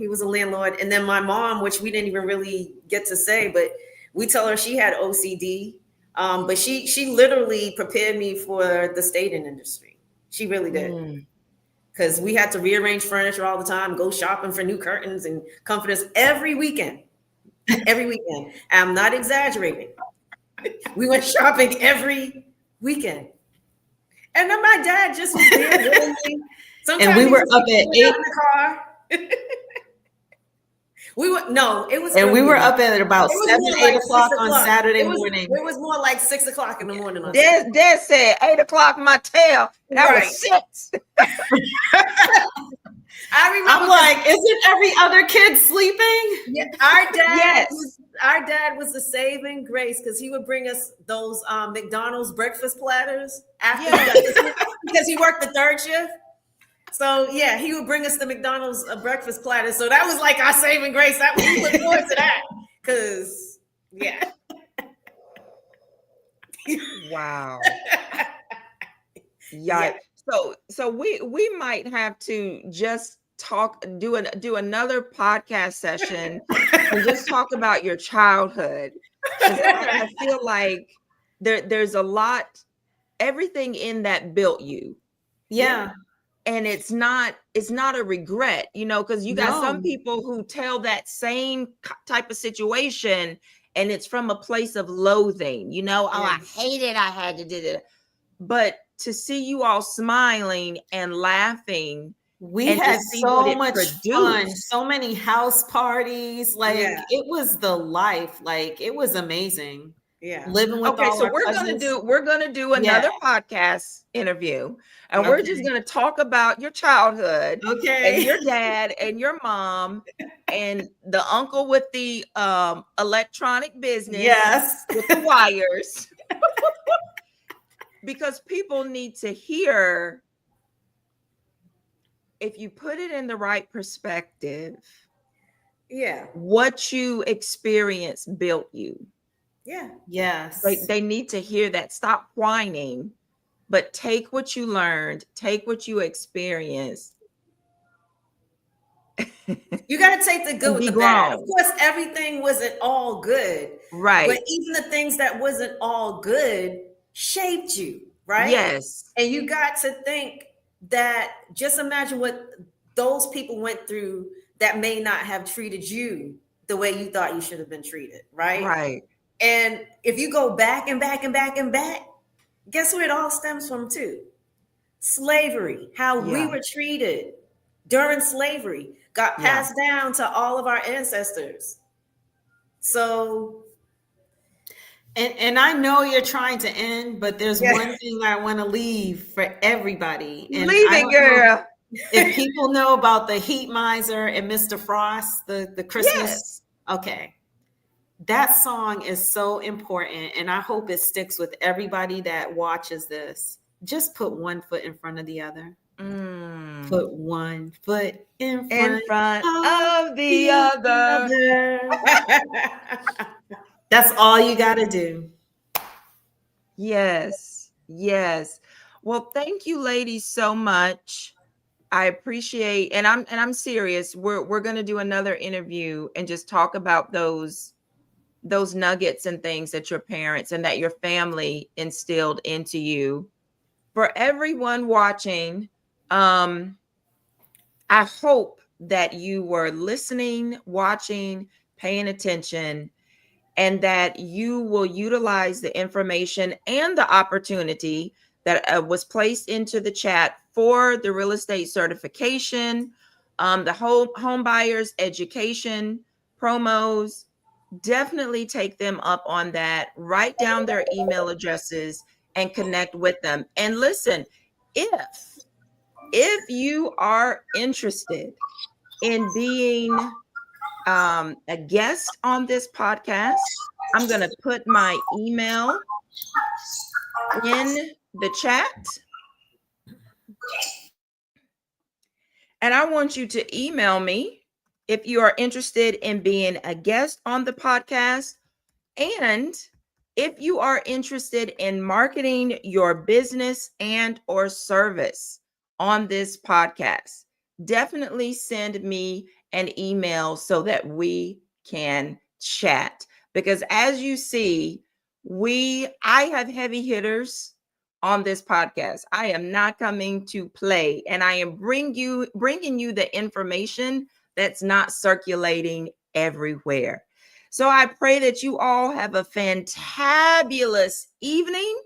was a landlord. And then my mom, which we didn't even really get to say, but we tell her she had OCD. But she literally prepared me for the staging industry. She really did. Mm. Because we had to rearrange furniture all the time, go shopping for new curtains and comforters every weekend. Every weekend. I'm not exaggerating. We went shopping every weekend. And then my dad just was there willingly. And Sometimes we he were just up be at chilling out 8 in the car. We were no, it was and we earlier were than up that. at about It was 7, more 8 like six o'clock on o'clock. Saturday It was morning. it was more like 6 o'clock in the morning on Saturday. Des said 8 o'clock my tail. That Right. was 6. I remember I'm like, isn't every other kid sleeping? yeah, our dad Yes. was the saving grace because he would bring us those McDonald's breakfast platters after Yes. because he worked the third shift. So yeah, he would bring us the McDonald's breakfast platter. So that was like our saving grace. That we look forward to that because yeah. Wow. Yeah. Yeah. So we might have to just do another podcast session and just talk about your childhood, because I feel like there's a lot, everything in that built you. Yeah. And it's not a regret, because you got some No. people who tell that same type of situation, and it's from a place of loathing, oh, Yeah. I hate it, I had to do it. But to see you all smiling and laughing, We and to had see what so it much fun, produced. so many house parties. Like Yeah. it was the life. Like it was amazing. Yeah. Living with Okay, all so our cousins. we're gonna do Yeah. another podcast interview, and we're just Okay. gonna talk about your childhood and Okay. your dad and your mom and the uncle with the electronic business Yes. with the wires, because people need to hear, if you put it in the right perspective, Yeah. what you experienced built you. Yeah. Yes. They need to hear that. Stop whining, but take what you learned, take what you experienced. You got to take the good And with be the bad. Of grown. course, everything wasn't all good, but Right. even the things that wasn't all good shaped you, right? Yes. And you got to think that just imagine what those people went through that may not have treated you the way you thought you should have been treated, right? Right. And if you go back and back and back and back, guess where it all stems from too? Slavery, how we Yeah. were treated during slavery got Yeah. passed down to all of our ancestors. So And I know you're trying to end, but there's yeah. one thing I want to leave for everybody. And Leave I it, don't know girl. if people know about the Heat Miser and Mr. Frost, the Christmas. Yes. Okay. That song is so important, and I hope it sticks with everybody that watches this. Just put one foot in front of the other. Put one foot in In front front of the other. That's all you got to do. Yes. Yes. Well, thank you, ladies, so much. I appreciate, and I'm serious. We're going to do another interview and just talk about those nuggets and things that your parents and that your family instilled into you. For everyone watching, I hope that you were listening, watching, paying attention, and that you will utilize the information and the opportunity that was placed into the chat for the real estate certification, the home buyers education promos. Definitely take them up on that. Write down their email addresses and connect with them. And listen, if If you are interested in being a guest on this podcast, I'm going to put my email in the chat. And I want you to email me if you are interested in being a guest on the podcast. And if you are interested in marketing your business and or service on this podcast, definitely send me an email so that we can chat. Because as you see, I have heavy hitters on this podcast. I am not coming to play, and I am bringing you the information that's not circulating everywhere. So I pray that you all have a fantabulous evening,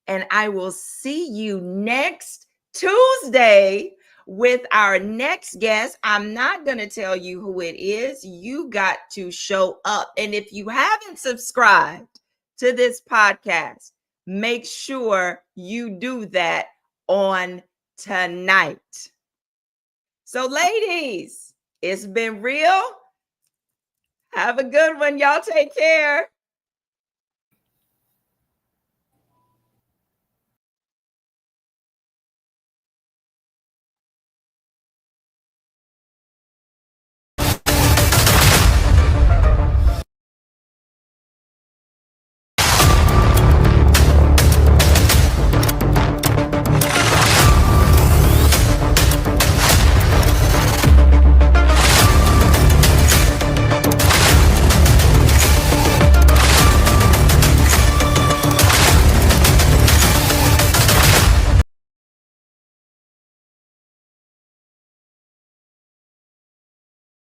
and I will see you next Tuesday with our next guest. I'm not going to tell you who it is. You got to show up. And if you haven't subscribed to this podcast, make sure you do that on tonight. So, ladies, it's been real. Have a good one. Y'all take care.